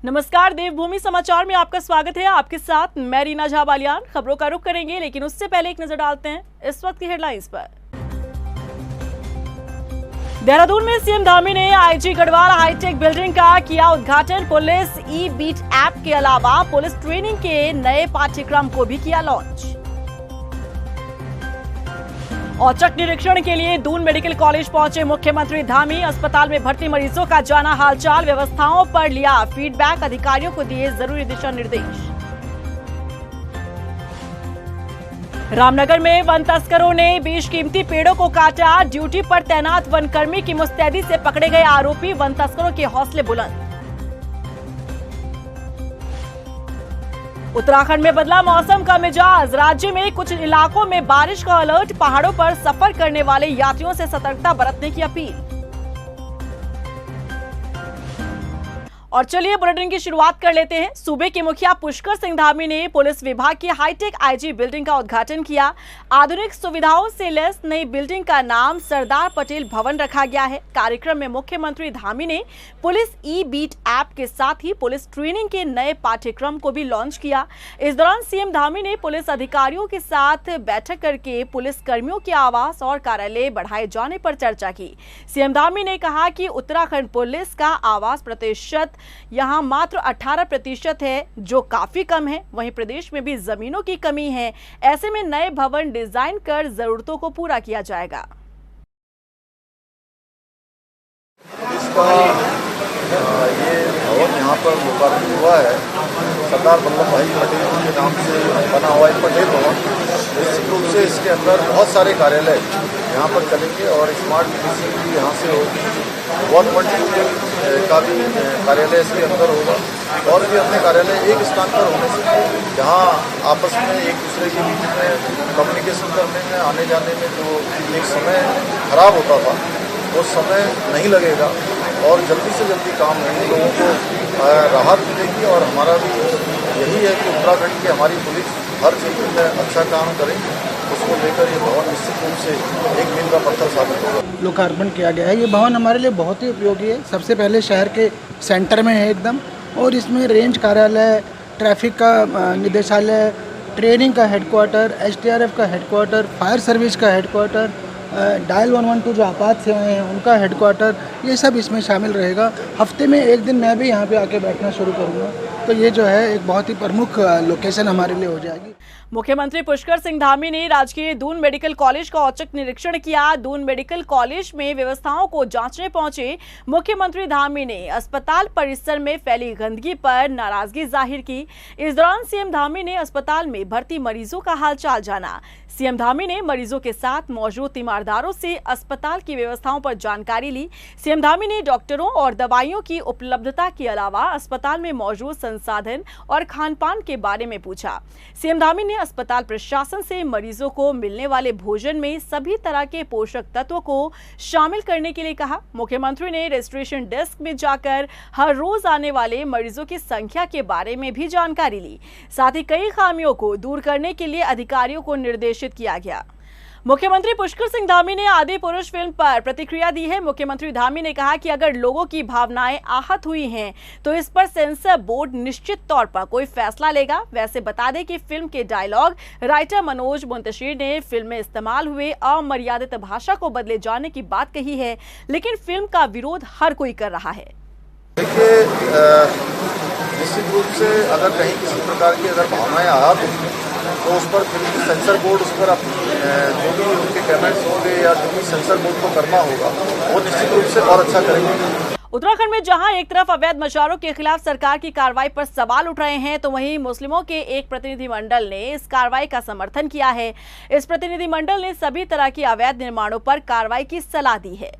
नमस्कार, देवभूमि समाचार में आपका स्वागत है। आपके साथ मैं रीना झा बालियान। खबरों का रुख करेंगे, लेकिन उससे पहले एक नजर डालते हैं इस वक्त की हेडलाइंस पर। देहरादून में सीएम धामी ने आईजी गढ़वाल हाईटेक बिल्डिंग का किया उद्घाटन। पुलिस ई बीट ऐप के अलावा पुलिस ट्रेनिंग के नए पाठ्यक्रम को भी किया लॉन्च। औचक निरीक्षण के लिए दून मेडिकल कॉलेज पहुंचे मुख्यमंत्री धामी। अस्पताल में भर्ती मरीजों का जाना हालचाल, व्यवस्थाओं पर लिया फीडबैक, अधिकारियों को दिए जरूरी दिशा निर्देश। रामनगर में वन तस्करों ने बेशकीमती पेड़ों को काटा। ड्यूटी पर तैनात वनकर्मी की मुस्तैदी से पकड़े गए आरोपी। वन तस्करों के हौसले बुलंद। उत्तराखंड में बदला मौसम का मिजाज। राज्य में कुछ इलाकों में बारिश का अलर्ट। पहाड़ों पर सफर करने वाले यात्रियों से सतर्कता बरतने की अपील। और चलिए बुलेटिन की शुरुआत कर लेते हैं। सूबे के मुखिया पुष्कर सिंह धामी ने पुलिस विभाग की हाईटेक आईजी बिल्डिंग का उद्घाटन किया। आधुनिक सुविधाओं से लैस नई बिल्डिंग का नाम सरदार पटेल भवन रखा गया है। कार्यक्रम में मुख्यमंत्री धामी ने पुलिस ई बीट ऐप के साथ ही पुलिस ट्रेनिंग के नए पाठ्यक्रम को भी लॉन्च किया। इस दौरान सीएम धामी ने पुलिस अधिकारियों के साथ बैठक करके पुलिस कर्मियों के आवास और कार्यालय बढ़ाए जाने पर चर्चा की। सीएम धामी ने कहा कि उत्तराखंड पुलिस का आवास प्रतिशत यहाँ मात्र 18% है, जो काफी कम है। वहीं प्रदेश में भी जमीनों की कमी है। ऐसे में नए भवन डिजाइन कर जरूरतों को पूरा किया जाएगा। इसका ये भवन यहाँ पर लोकार्पण हुआ है। सरदार वल्लभ भाई पटेल के नाम से बना हुआ है पटेल भवन। निश्चित रूप से इसके अंदर बहुत सारे कार्यालय यहाँ पर चलेंगे और स्मार्ट मेडिसिन भी यहाँ से होगी। गवर्नमेंट का भी कार्यालय इसके अंदर होगा और भी अन्य कार्यालय एक स्थान पर होने से जहाँ आपस में एक दूसरे के बीच में कम्युनिकेशन करने में, आने जाने में जो एक समय खराब होता था वो समय नहीं लगेगा और जल्दी से जल्दी काम होंगे, लोगों को राहत मिलेगी। और हमारा भी यही है कि उत्तराखंड की हमारी पुलिस हर क्षेत्र में अच्छा काम करे। उसको लेकर ये भवन निश्चित रूप से एक मील का पत्थर साबित होगा। लोकार्पण किया गया है। ये भवन हमारे लिए बहुत ही उपयोगी है। सबसे पहले शहर के सेंटर में है एकदम, और इसमें रेंज कार्यालय, ट्रैफिक का निदेशालय, ट्रेनिंग का हेडक्वार्टर, एसडीआरएफ का हेडक्वार्टर, फायर सर्विस का हेडक्वार्टर, डायल 112 जो आपात सेवाएं हैं उनका हेडक्वार्टर, ये सब इसमें शामिल रहेगा। हफ्ते में एक दिन मैं भी यहाँ पे आके बैठना शुरू करूँगा, तो ये जो है एक बहुत ही प्रमुख लोकेशन हमारे लिए हो जाएगी। मुख्यमंत्री पुष्कर सिंह धामी ने राजकीय दून मेडिकल कॉलेज का औचक निरीक्षण किया। दून मेडिकल कॉलेज में व्यवस्थाओं को जांचने पहुंचे मुख्यमंत्री धामी ने अस्पताल परिसर में फैली गंदगी पर नाराजगी जाहिर की। इस दौरान सीएम धामी ने अस्पताल में भर्ती मरीजों का हालचाल जाना। सीएम धामी ने मरीजों के साथ मौजूद तीमारदारों से अस्पताल की व्यवस्थाओं पर जानकारी ली। सीएम धामी ने डॉक्टरों और दवाइयों की उपलब्धता के अलावा अस्पताल में मौजूद संसाधन और खान पान के बारे में पूछा। सीएम धामी ने अस्पताल प्रशासन से मरीजों को मिलने वाले भोजन में सभी तरह के पोषक तत्वों को शामिल करने के लिए कहा। मुख्यमंत्री ने रजिस्ट्रेशन डेस्क में जाकर हर रोज आने वाले मरीजों की संख्या के बारे में भी जानकारी ली। साथ ही कई खामियों को दूर करने के लिए अधिकारियों को निर्देशित किया गया। मुख्यमंत्री पुष्कर सिंह धामी ने आदि पुरुष फिल्म पर प्रतिक्रिया दी है। मुख्यमंत्री धामी ने कहा कि अगर लोगों की भावनाएं आहत हुई हैं तो इस पर सेंसर बोर्ड निश्चित तौर पर कोई फैसला लेगा। वैसे बता दें कि फिल्म के डायलॉग राइटर मनोज मुंतशिर ने फिल्म में इस्तेमाल हुए अमर्यादित भाषा को बदले जाने की बात कही है, लेकिन फिल्म का विरोध हर कोई कर रहा है। देखिए, निश्चित रूप से अगर कहीं किसी प्रकार की अगर भावनाएं आहत होंगी तो उस पर फिल्म सेंसर बोर्ड उस पर अपनी जो भी उनके कमेंट्स होंगे या जो भी सेंसर बोर्ड को करना होगा वो निश्चित रूप से और अच्छा करेंगे। उत्तराखंड में जहां एक तरफ अवैध मछुआरों के खिलाफ सरकार की कार्रवाई पर सवाल उठ रहे हैं, तो वहीं मुस्लिमों के एक प्रतिनिधिमंडल ने इस कार्रवाई का समर्थन किया है। इस प्रतिनिधिमंडल ने सभी तरह के अवैध निर्माणों पर कार्रवाई की सलाह दी है।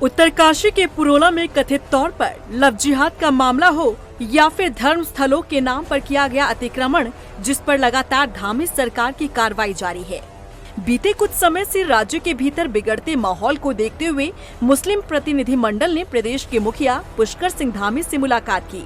उत्तरकाशी के पुरोला में कथित तौर पर लव जिहाद का मामला हो या फिर धर्म स्थलों के नाम पर किया गया अतिक्रमण, जिस पर लगातार धामी सरकार की कार्रवाई जारी है। बीते कुछ समय से राज्य के भीतर बिगड़ते माहौल को देखते हुए मुस्लिम प्रतिनिधिमंडल ने प्रदेश के मुखिया पुष्कर सिंह धामी से मुलाकात की।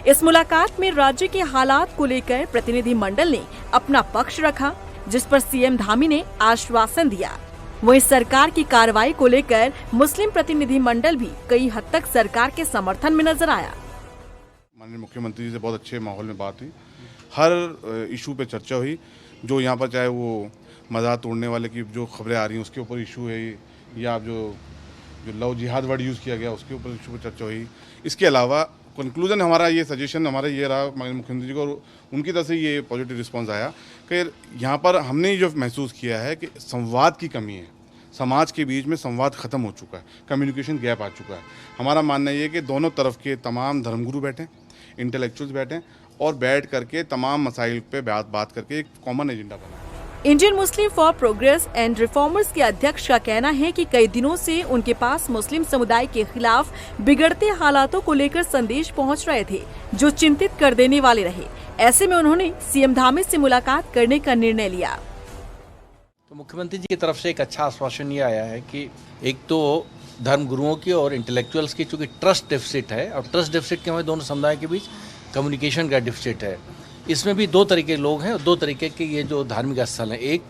इस मुलाकात में राज्य के हालात को लेकर प्रतिनिधिमंडल ने अपना पक्ष रखा, जिस पर सीएम धामी ने आश्वासन दिया। वहीं सरकार की कार्रवाई को लेकर मुस्लिम प्रतिनिधि मंडल भी कई हद तक सरकार के समर्थन में नजर आया। माननीय मुख्यमंत्री जी से बहुत अच्छे माहौल में बात हुई, हर इशू पे चर्चा हुई। जो यहाँ पर चाहे वो मज़ार तोड़ने वाले की जो खबरें आ रही हैं उसके ऊपर इशू है, या जो लव जिहाद वर्ड यूज़ किया गया उसके ऊपर इशू पर चर्चा हुई। इसके अलावा कंक्लूजन हमारा ये सजेशन हमारा ये रहा माननीय मुख्यमंत्री जी को, और उनकी तरफ से ये पॉजिटिव रिस्पांस आया कि यहाँ पर हमने जो महसूस किया है कि संवाद की कमी है, समाज के बीच में संवाद ख़त्म हो चुका है, कम्युनिकेशन गैप आ चुका है। हमारा मानना ये है कि दोनों तरफ के तमाम धर्मगुरु बैठें, इंटेलेक्चुअल्स बैठें और बैठ करके तमाम मसाइल पे बात करके एक कॉमन एजेंडा बनाएं। Indian Muslim for progress and reformers के अध्यक्ष का कहना है कि कई दिनों से उनके पास मुस्लिम समुदाय के खिलाफ बिगड़ते हालातों को लेकर संदेश पहुंच रहे थे, जो चिंतित कर देने वाले रहे। ऐसे में उन्होंने सीएम धामी से मुलाकात करने का निर्णय लिया। तो मुख्यमंत्री जी की तरफ से एक अच्छा आश्वासन ये आया है कि एक तो धर्मगुरुओं की और इंटेलेक्चुअल्स की चूँकि ट्रस्ट डेफिसिट है, और ट्रस्ट डेफिसिट के हमारे दोनों समुदाय के बीच कम्युनिकेशन का डेफिसिट है। इसमें भी दो तरीके के लोग हैं और दो तरीके के ये जो धार्मिक स्थल हैं। एक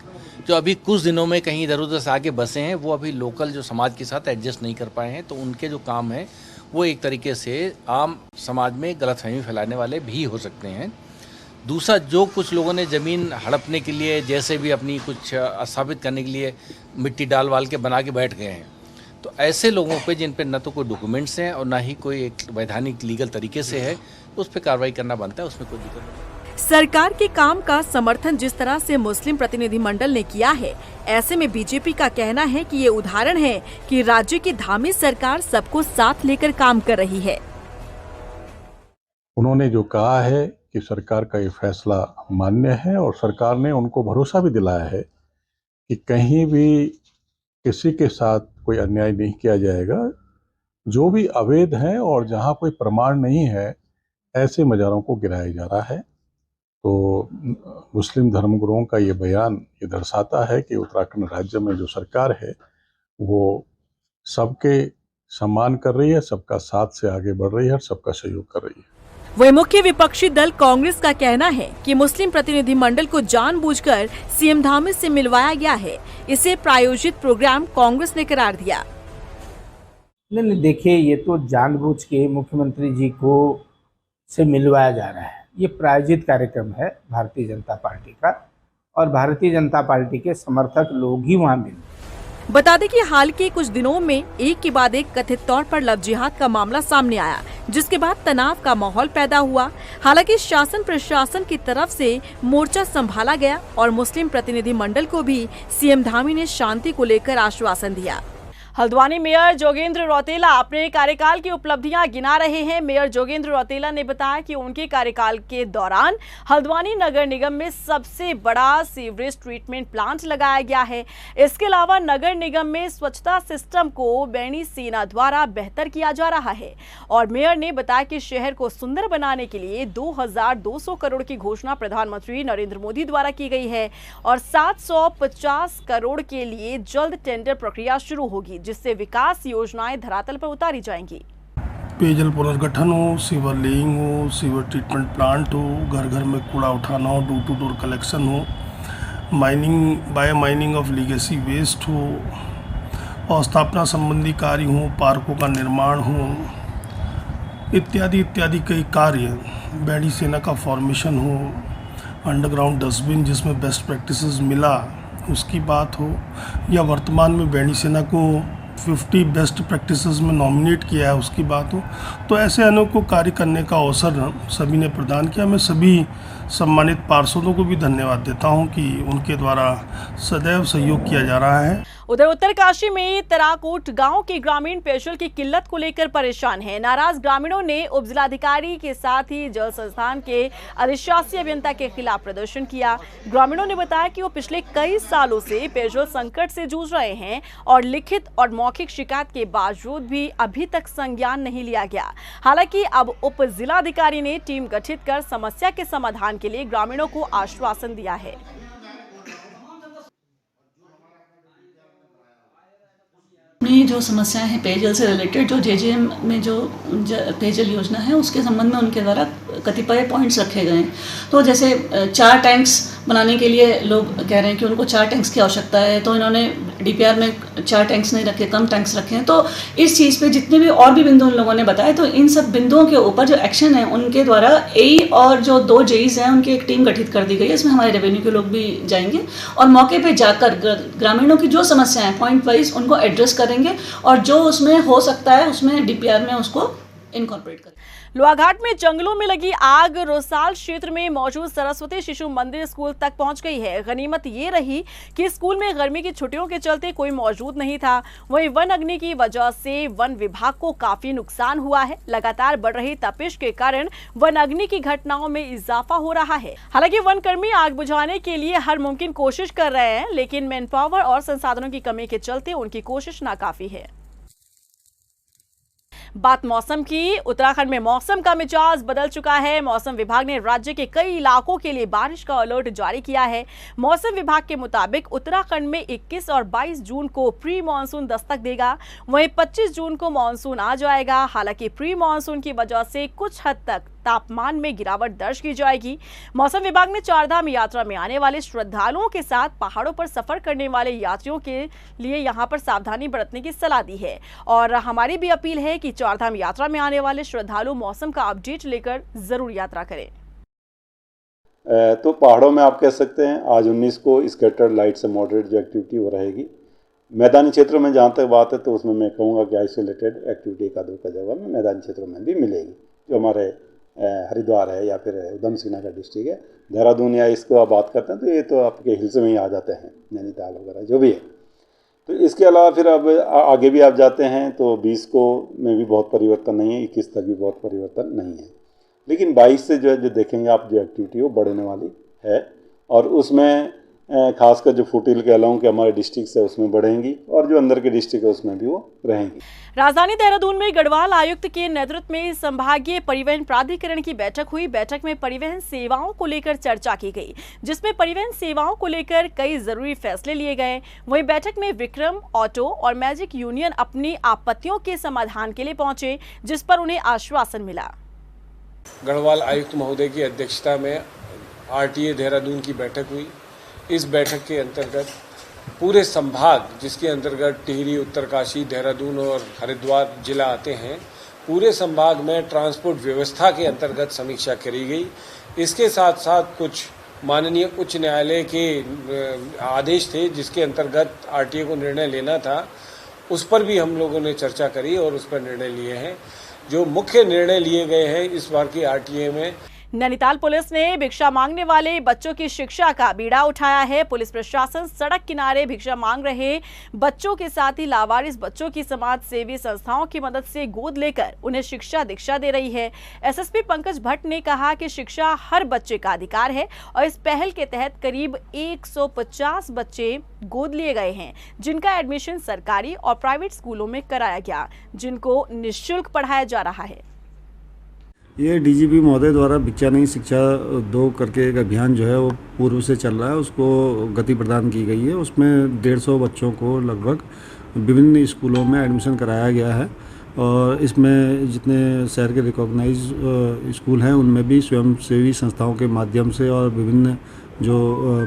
जो अभी कुछ दिनों में कहीं इधर उधर से आके बसे हैं, वो अभी लोकल जो समाज के साथ एडजस्ट नहीं कर पाए हैं, तो उनके जो काम है वो एक तरीके से आम समाज में गलतफहमी फैलाने वाले भी हो सकते हैं। दूसरा, जो कुछ लोगों ने ज़मीन हड़पने के लिए जैसे भी अपनी कुछ स्थापित करने के लिए मिट्टी डाल वाल के बना के बैठ गए हैं, तो ऐसे लोगों पे जिन पे न तो कोई डॉक्यूमेंट्स हैं और ना ही कोई एक वैधानिक लीगल तरीके से है, उस पर कार्रवाई करना बनता है, उसमें कोई दिक्कत नहीं। सरकार के काम का समर्थन जिस तरह से मुस्लिम प्रतिनिधि मंडल ने किया है, ऐसे में बीजेपी का कहना है कि ये उदाहरण है कि राज्य की धामी सरकार सबको साथ लेकर काम कर रही है। उन्होंने जो कहा है कि सरकार का ये फैसला मान्य है, और सरकार ने उनको भरोसा भी दिलाया है कि कहीं भी किसी के साथ कोई अन्याय नहीं किया जाएगा। जो भी अवैध है और जहां कोई प्रमाण नहीं है, ऐसे मज़ारों को गिराया जा रहा है। तो मुस्लिम धर्मगुरुओं का ये बयान ये दर्शाता है कि उत्तराखंड राज्य में जो सरकार है वो सबके सम्मान कर रही है, सबका साथ से आगे बढ़ रही है और सबका सहयोग कर रही है। वही मुख्य विपक्षी दल कांग्रेस का कहना है कि मुस्लिम प्रतिनिधि मंडल को जानबूझकर सीएम धामी से मिलवाया गया है। इसे प्रायोजित प्रोग्राम कांग्रेस ने करार दिया। नहीं, देखिए, ये तो जानबूझ के मुख्यमंत्री जी को से मिलवाया जा रहा है। ये प्रायोजित कार्यक्रम है भारतीय जनता पार्टी का, और भारतीय जनता पार्टी के समर्थक लोग ही वहाँ मिले। बता दें कि हाल के कुछ दिनों में एक के बाद एक कथित तौर पर लव जिहाद का मामला सामने आया, जिसके बाद तनाव का माहौल पैदा हुआ। हालांकि शासन प्रशासन की तरफ से मोर्चा संभाला गया और मुस्लिम प्रतिनिधि मंडल को भी सीएम धामी ने शांति को लेकर आश्वासन दिया। हल्द्वानी मेयर जोगेंद्र रौतेला अपने कार्यकाल की उपलब्धियां गिना रहे हैं। मेयर जोगेंद्र रौतेला ने बताया कि उनके कार्यकाल के दौरान हल्द्वानी नगर निगम में सबसे बड़ा सीवरेज ट्रीटमेंट प्लांट लगाया गया है। इसके अलावा नगर निगम में स्वच्छता सिस्टम को बैनी सेना द्वारा बेहतर किया जा रहा है। और मेयर ने बताया कि शहर को सुंदर बनाने के लिए 2200 करोड़ की घोषणा प्रधानमंत्री नरेंद्र मोदी द्वारा की गई है और 750 करोड़ के लिए जल्द टेंडर प्रक्रिया शुरू होगी, जिससे विकास योजनाएं धरातल पर उतारी जाएंगी। पेयजल पुनर्गठन हो, सीवर लेइंग हो, सीवर ट्रीटमेंट प्लांट हो, घर घर में कूड़ा उठाना हो, डोर टू डोर कलेक्शन हो, mining bio mining of legacy waste हो, और स्थापना संबंधी कार्य हो, पार्कों का निर्माण हो, इत्यादि इत्यादि कई कार्य, बैडी सेना का फॉर्मेशन हो, अंडरग्राउंड डस्टबिन जिसमें बेस्ट प्रैक्टिसेस मिला उसकी बात हो, या वर्तमान में बैडी सेना को 50 बेस्ट प्रैक्टिसेस में नॉमिनेट किया है उसकी बात हो। तो ऐसे अनेकों कार्य करने का अवसर सभी ने प्रदान किया। मैं सभी सम्मानित पार्षदों को भी धन्यवाद देता हूं कि उनके द्वारा सदैव सहयोग किया जा रहा है। उधर उत्तरकाशी में तराकोट गांव के ग्रामीण पेयजल की किल्लत को लेकर परेशान हैं। नाराज ग्रामीणों ने उप जिलाधिकारी के साथ ही जल संस्थान के अधिशासी अभियंता के खिलाफ प्रदर्शन किया। ग्रामीणों ने बताया कि वो पिछले कई सालों से पेयजल संकट से जूझ रहे हैं और लिखित और मौखिक शिकायत के बावजूद भी अभी तक संज्ञान नहीं लिया गया। हालांकि अब उप जिलाधिकारी ने टीम गठित कर समस्या के समाधान के लिए ग्रामीणों को आश्वासन दिया है। में जो समस्याएं हैं पेयजल से रिलेटेड, जो जेजेएम में जो पेयजल योजना है उसके संबंध में उनके द्वारा कतिपय पॉइंट्स रखे गए हैं। तो जैसे 4 टैंक्स बनाने के लिए लोग कह रहे हैं कि उनको 4 टैंक्स की आवश्यकता है, तो इन्होंने डीपीआर में 4 टैंक्स नहीं रखे, कम टैंक्स रखे हैं। तो इस चीज़ पे जितने भी और भी बिंदु उन लोगों ने बताए, तो इन सब बिंदुओं के ऊपर जो एक्शन है उनके द्वारा एई और जो 2 जेईज हैं उनकी एक टीम गठित कर दी गई है। इसमें हमारे रेवेन्यू के लोग भी जाएंगे और मौके पे जाकर ग्रामीणों की जो समस्याएं पॉइंट वाइज उनको एड्रेस करेंगे और जो उसमें हो सकता है उसमें डीपीआर में उसको इनकॉर्पोरेट करें। लोहाघाट में जंगलों में लगी आग रोसाल क्षेत्र में मौजूद सरस्वती शिशु मंदिर स्कूल तक पहुंच गई है। गनीमत ये रही कि स्कूल में गर्मी की छुट्टियों के चलते कोई मौजूद नहीं था। वहीं वन अग्नि की वजह से वन विभाग को काफी नुकसान हुआ है। लगातार बढ़ रही तपिश के कारण वन अग्नि की घटनाओं में इजाफा हो रहा है। हालांकि वन कर्मी आग बुझाने के लिए हर मुमकिन कोशिश कर रहे हैं, लेकिन मैन पावर और संसाधनों की कमी के चलते उनकी कोशिश नाकाफी है। बात मौसम की। उत्तराखंड में मौसम का मिजाज बदल चुका है। मौसम विभाग ने राज्य के कई इलाकों के लिए बारिश का अलर्ट जारी किया है। मौसम विभाग के मुताबिक उत्तराखंड में 21 और 22 जून को प्री मानसून दस्तक देगा। वहीं 25 जून को मानसून आ जाएगा। हालांकि प्री मानसून की वजह से कुछ हद तक तापमान में गिरावट दर्ज की जाएगी। मौसम विभाग ने चारधाम यात्रा में आने वाले श्रद्धालुओं के साथ पहाड़ों पर सफर करने वाले यात्रियों के लिए यहां पर सावधानी बरतने की सलाह दी है और हमारी भी अपील है कि चारधाम यात्रा में आने वाले श्रद्धालु मौसम का अपडेट लेकर जरूर यात्रा करें। तो पहाड़ों में आप कह सकते हैं आज 19 को स्कैटर्ड लाइट से मॉडरेट जो एक्टिविटी वो रहेगी। मैदानी क्षेत्रों में जहाँ तक बात है तो उसमें मैं कहूँगा कि आइसोलेटेड एक्टिविटी का जगह में मैदानी क्षेत्रों में भी मिलेगी। जो हमारे हरिद्वार है या फिर उधम सिंह नगर डिस्ट्रिक्ट है, देहरादून या इसको आप बात करते हैं तो ये तो आपके हिल्स में ही आ जाते हैं, नैनीताल वगैरह जो भी है। तो इसके अलावा फिर अब आगे भी आप जाते हैं तो 20 को में भी बहुत परिवर्तन नहीं है, 21 तक भी बहुत परिवर्तन नहीं है, लेकिन 22 से जो देखेंगे आप जो एक्टिविटी वो बढ़ने वाली है और उसमें खासकर जो फुटिल के अलावा के हमारे डिस्ट्रिक्ट है उसमें बढ़ेंगी और जो अंदर के डिस्ट्रिक्ट है उसमें भी वो रहेंगी। राजधानी देहरादून में गढ़वाल आयुक्त के नेतृत्व में संभागीय परिवहन प्राधिकरण की बैठक हुई। बैठक में परिवहन सेवाओं को लेकर चर्चा की गई, जिसमें परिवहन सेवाओं को लेकर कई जरूरी फैसले लिए गए। वहीं बैठक में विक्रम ऑटो और मैजिक यूनियन अपनी आपत्तियों के समाधान के लिए पहुंचे, जिस पर उन्हें आश्वासन मिला। गढ़वाल आयुक्त महोदय की अध्यक्षता में आरटीए देहरादून की बैठक हुई। इस बैठक के अंतर्गत पूरे संभाग जिसके अंतर्गत टिहरी, उत्तरकाशी, देहरादून और हरिद्वार जिला आते हैं, पूरे संभाग में ट्रांसपोर्ट व्यवस्था के अंतर्गत समीक्षा करी गई। इसके साथ साथ कुछ माननीय उच्च न्यायालय के आदेश थे जिसके अंतर्गत आरटीए को निर्णय लेना था, उस पर भी हम लोगों ने चर्चा करी और उस पर निर्णय लिए हैं। जो मुख्य निर्णय लिए गए हैं इस बार की आरटीए में, नैनीताल पुलिस ने भिक्षा मांगने वाले बच्चों की शिक्षा का बीड़ा उठाया है। पुलिस प्रशासन सड़क किनारे भिक्षा मांग रहे बच्चों के साथ ही लावारिस बच्चों की समाज सेवी संस्थाओं की मदद से गोद लेकर उन्हें शिक्षा दीक्षा दे रही है। एसएसपी पंकज भट्ट ने कहा कि शिक्षा हर बच्चे का अधिकार है और इस पहल के तहत करीब 150 बच्चे गोद लिए गए हैं, जिनका एडमिशन सरकारी और प्राइवेट स्कूलों में कराया गया, जिनको निःशुल्क पढ़ाया जा रहा है। ये डीजीपी महोदय द्वारा भिक्षा नहीं शिक्षा दो करके एक अभियान जो है वो पूर्व से चल रहा है, उसको गति प्रदान की गई है। उसमें 150 बच्चों को लगभग विभिन्न स्कूलों में एडमिशन कराया गया है और इसमें जितने शहर के रिकॉग्नाइज स्कूल हैं उनमें भी स्वयंसेवी संस्थाओं के माध्यम से और विभिन्न जो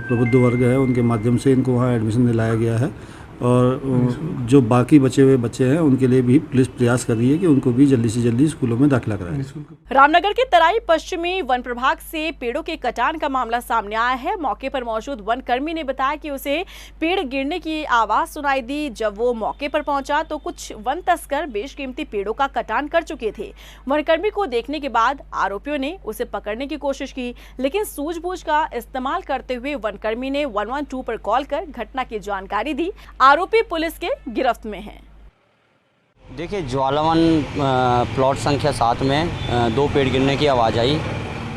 प्रबुद्ध वर्ग है उनके माध्यम से इनको वहाँ एडमिशन दिलाया गया है। और जो बाकी बचे हुए बच्चे हैं उनके लिए भी पुलिस प्रयास कर रही है कि उनको भी जल्दी से जल्दी स्कूलों में दाखिला कराएं। रामनगर के तराई पश्चिमी वन प्रभाग से पेड़ों के कटान का मामला सामने आया है। मौके पर मौजूद वन कर्मी ने बताया कि उसे पेड़ गिरने की आवाज सुनाई दी। जब वो मौके पर पहुंचा तो कुछ वन तस्कर बेशकीमती पेड़ों का कटान कर चुके थे। वनकर्मी को देखने के बाद आरोपियों ने उसे पकड़ने की कोशिश की, लेकिन सूझबूझ का इस्तेमाल करते हुए वनकर्मी ने 112 पर कॉल कर घटना की जानकारी दी। आरोपी पुलिस के गिरफ्त में हैं। देखिए, ज्वालावन प्लॉट संख्या 7 में 2 पेड़ गिरने की आवाज़ आई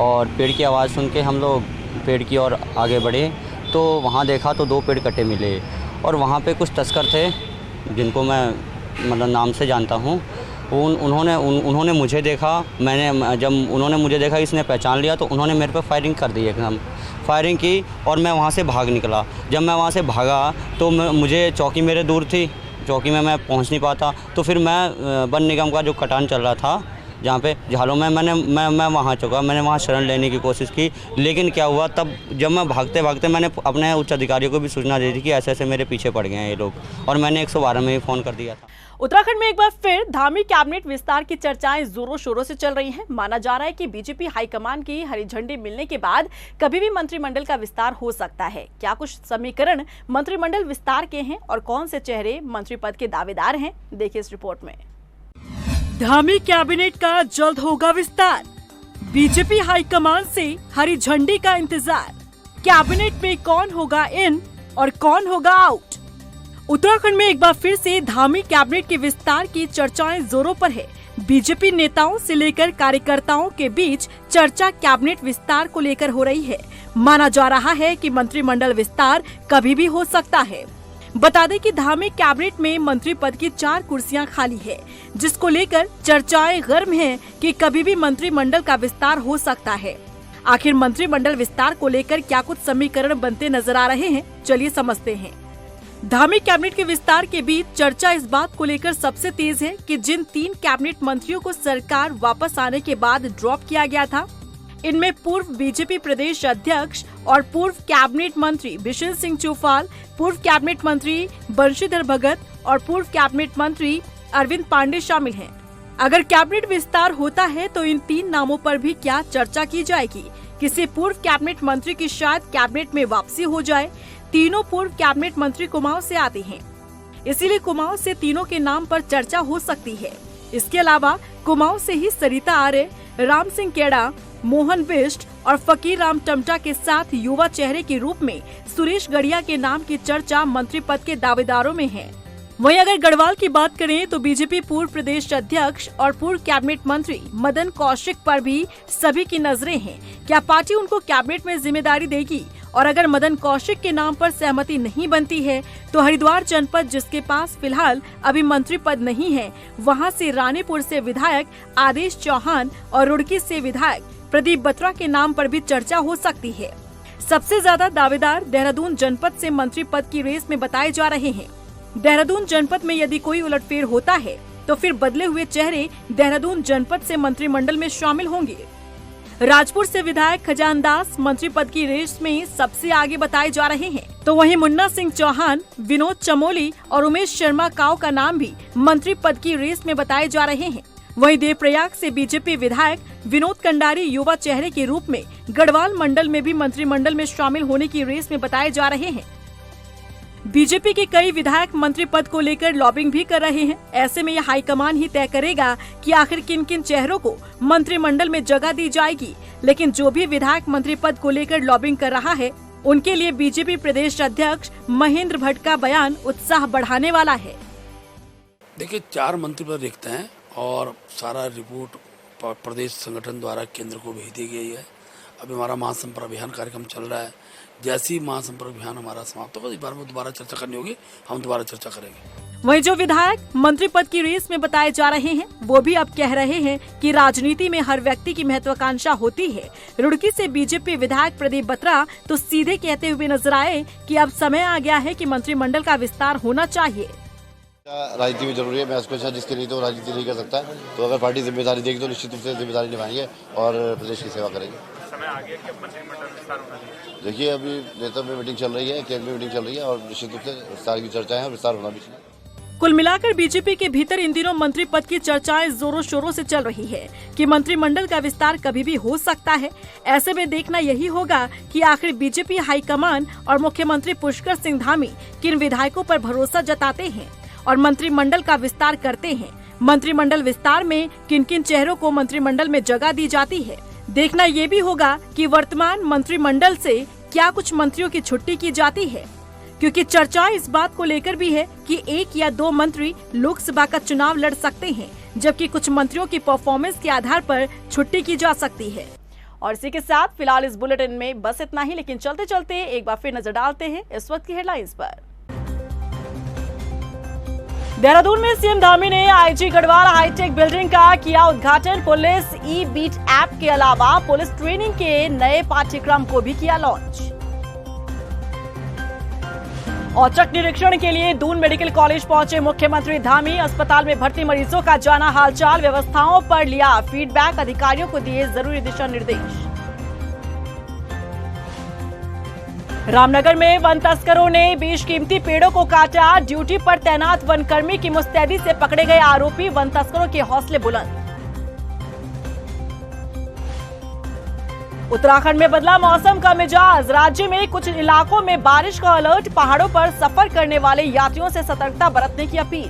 और पेड़ की आवाज़ सुन के हम लोग पेड़ की ओर आगे बढ़े तो वहाँ देखा तो 2 पेड़ कटे मिले और वहाँ पे कुछ तस्कर थे जिनको मैं मतलब नाम से जानता हूँ। उन्होंने मुझे देखा, जब उन्होंने मुझे देखा इसने पहचान लिया तो उन्होंने मेरे पे फायरिंग कर दी, एकदम फायरिंग की और मैं वहाँ से भाग निकला। जब मैं वहाँ से भागा तो मुझे चौकी मेरे दूर थी, चौकी में मैं पहुँच नहीं पाता, तो फिर मैं वन निगम का जो कटान चल रहा था जहाँ पे झालों में मैं वहाँ चुका, मैंने वहाँ शरण लेने की कोशिश की, लेकिन क्या हुआ तब जब मैं भागते भागते मैंने अपने उच्च अधिकारियों को भी सूचना दे दी कि ऐसे ऐसे मेरे पीछे पड़ गए हैं ये लोग, और मैंने 112 में ही फ़ोन कर दिया था। उत्तराखंड में एक बार फिर धामी कैबिनेट विस्तार की चर्चाएं जोरों शोरों से चल रही हैं। माना जा रहा है कि बीजेपी हाईकमान की हरी झंडी मिलने के बाद कभी भी मंत्रिमंडल का विस्तार हो सकता है। क्या कुछ समीकरण मंत्रिमंडल विस्तार के हैं और कौन से चेहरे मंत्री पद के दावेदार हैं, देखिए इस रिपोर्ट में। धामी कैबिनेट का जल्द होगा विस्तार, बीजेपी हाईकमान से हरी झंडी का इंतजार। कैबिनेट में कौन होगा इन और कौन होगा आउट? उत्तराखंड में एक बार फिर से धामी कैबिनेट के विस्तार की चर्चाएं जोरों पर है। बीजेपी नेताओं से लेकर कार्यकर्ताओं के बीच चर्चा कैबिनेट विस्तार को लेकर हो रही है। माना जा रहा है कि मंत्रिमंडल विस्तार कभी भी हो सकता है। बता दें कि धामी कैबिनेट में मंत्री पद की 4 कुर्सियां खाली है, जिसको लेकर चर्चाएं गर्म हैं कि कभी भी मंत्रिमंडल का विस्तार हो सकता है। आखिर मंत्रिमंडल विस्तार को लेकर क्या कुछ समीकरण बनते नजर आ रहे हैं, चलिए समझते हैं। धामी कैबिनेट के विस्तार के बीच चर्चा इस बात को लेकर सबसे तेज है कि जिन 3 कैबिनेट मंत्रियों को सरकार वापस आने के बाद ड्रॉप किया गया था, इनमें पूर्व बीजेपी प्रदेश अध्यक्ष और पूर्व कैबिनेट मंत्री बिशन सिंह चौफाल, पूर्व कैबिनेट मंत्री बंशीधर भगत और पूर्व कैबिनेट मंत्री अरविंद पांडे शामिल हैं। अगर कैबिनेट विस्तार होता है तो इन 3 नामों पर भी क्या चर्चा की जाएगी? किसी पूर्व कैबिनेट मंत्री की शायद कैबिनेट में वापसी हो जाए। तीनों पूर्व कैबिनेट मंत्री कुमाऊं से आते हैं, इसीलिए कुमाऊं से तीनों के नाम पर चर्चा हो सकती है। इसके अलावा कुमाऊं से ही सरिता आर्य, राम सिंह केड़ा, मोहन बिष्ट और फकीर राम टमटा के साथ युवा चेहरे के रूप में सुरेश गढ़िया के नाम की चर्चा मंत्री पद के दावेदारों में है। वहीं अगर गढ़वाल की बात करें तो बीजेपी पूर्व प्रदेश अध्यक्ष और पूर्व कैबिनेट मंत्री मदन कौशिक पर भी सभी की नजरें हैं। क्या पार्टी उनको कैबिनेट में जिम्मेदारी देगी? और अगर मदन कौशिक के नाम पर सहमति नहीं बनती है तो हरिद्वार जनपद, जिसके पास फिलहाल अभी मंत्री पद नहीं है, वहां से रानीपुर से विधायक आदेश चौहान और रुड़की से विधायक प्रदीप बत्रा के नाम पर भी चर्चा हो सकती है। सबसे ज्यादा दावेदार देहरादून जनपद से मंत्री पद की रेस में बताए जा रहे हैं। देहरादून जनपद में यदि कोई उलटफेर होता है तो फिर बदले हुए चेहरे देहरादून जनपद से मंत्रिमंडल में शामिल होंगे। राजपुर से विधायक खजान दास मंत्री पद की रेस में सबसे आगे बताए जा रहे हैं, तो वहीं मुन्ना सिंह चौहान, विनोद चमोली और उमेश शर्मा काव का नाम भी मंत्री पद की रेस में बताए जा रहे हैं। वहीं देवप्रयाग से बीजेपी विधायक विनोद कंडारी युवा चेहरे के रूप में गढ़वाल मंडल में भी मंत्रिमंडल में शामिल होने की रेस में बताए जा रहे हैं। बीजेपी के कई विधायक मंत्री पद को लेकर लॉबिंग भी कर रहे हैं। ऐसे में यह हाईकमान ही तय करेगा कि आखिर किन किन चेहरों को मंत्रिमंडल में जगह दी जाएगी। लेकिन जो भी विधायक मंत्री पद को लेकर लॉबिंग कर रहा है, उनके लिए बीजेपी प्रदेश अध्यक्ष महेंद्र भट्ट का बयान उत्साह बढ़ाने वाला है। देखिए, 4 मंत्री पद रिक्त हैं और सारा रिपोर्ट प्रदेश संगठन द्वारा केंद्र को भेज दी गई है। अभी हमारा महासंपर्क अभियान कार्यक्रम चल रहा है। जैसे ही महासंपर्क अभियान हमारा समाप्त होगा, इस बारे में दोबारा चर्चा करनी होगी, हम दोबारा चर्चा करेंगे। वहीं जो विधायक मंत्री पद की रेस में बताए जा रहे हैं, वो भी अब कह रहे हैं कि राजनीति में हर व्यक्ति की महत्वाकांक्षा होती है। रुड़की से बीजेपी विधायक प्रदीप बत्रा तो सीधे कहते हुए नजर आए कि अब समय आ गया है कि मंत्रिमंडल का विस्तार होना चाहिए। राजनीति में जरूरी है, मैं उसको जिसके लिए तो राजनीति नहीं कर सकता, तो अगर पार्टी जिम्मेदारी देगी तो निश्चित रूप से जिम्मेदारी निभाएंगे और प्रदेश की सेवा करेंगे। समय आ गया कि मंत्रिमंडल विस्तार होना चाहिए। देखिए, अभी नेता में मीटिंग चल रही है, केंद्र में मीटिंग चल रही है और निश्चित रूप से विस्तार की चर्चा है और विस्तार होना भी चाहिए। कुल मिलाकर बीजेपी के भीतर इन दिनों मंत्री पद की चर्चाएं जोरों शोरों से चल रही है कि मंत्रिमंडल का विस्तार कभी भी हो सकता है। ऐसे में देखना यही होगा कि आखिर बीजेपी हाईकमान और मुख्यमंत्री पुष्कर सिंह धामी किन विधायकों पर भरोसा जताते हैं और मंत्रिमंडल का विस्तार करते हैं। मंत्रिमंडल विस्तार में किन किन चेहरों को मंत्रिमंडल में जगह दी जाती है। देखना ये भी होगा कि वर्तमान मंत्रिमंडल से क्या कुछ मंत्रियों की छुट्टी की जाती है, क्योंकि चर्चा इस बात को लेकर भी है कि 1 या 2 मंत्री लोकसभा का चुनाव लड़ सकते हैं, जबकि कुछ मंत्रियों की परफॉर्मेंस के आधार पर छुट्टी की जा सकती है। और इसी के साथ फिलहाल इस बुलेटिन में बस इतना ही, लेकिन चलते चलते एक बार फिर नजर डालते हैं इस वक्त की हेडलाइंस पर। देहरादून में सीएम धामी ने आईजी गढ़वाल हाईटेक बिल्डिंग का किया उद्घाटन। पुलिस ई बीट ऐप के अलावा पुलिस ट्रेनिंग के नए पाठ्यक्रम को भी किया लॉन्च। औचक निरीक्षण के लिए दून मेडिकल कॉलेज पहुंचे मुख्यमंत्री धामी। अस्पताल में भर्ती मरीजों का जाना हालचाल, व्यवस्थाओं पर लिया फीडबैक, अधिकारियों को दिए जरूरी दिशा निर्देश। रामनगर में वन तस्करों ने बेशकीमती पेड़ों को काटा, ड्यूटी पर तैनात वनकर्मी की मुस्तैदी से पकड़े गए आरोपी, वन तस्करों के हौसले बुलंद। उत्तराखंड में बदला मौसम का मिजाज, राज्य में कुछ इलाकों में बारिश का अलर्ट, पहाड़ों पर सफर करने वाले यात्रियों से सतर्कता बरतने की अपील।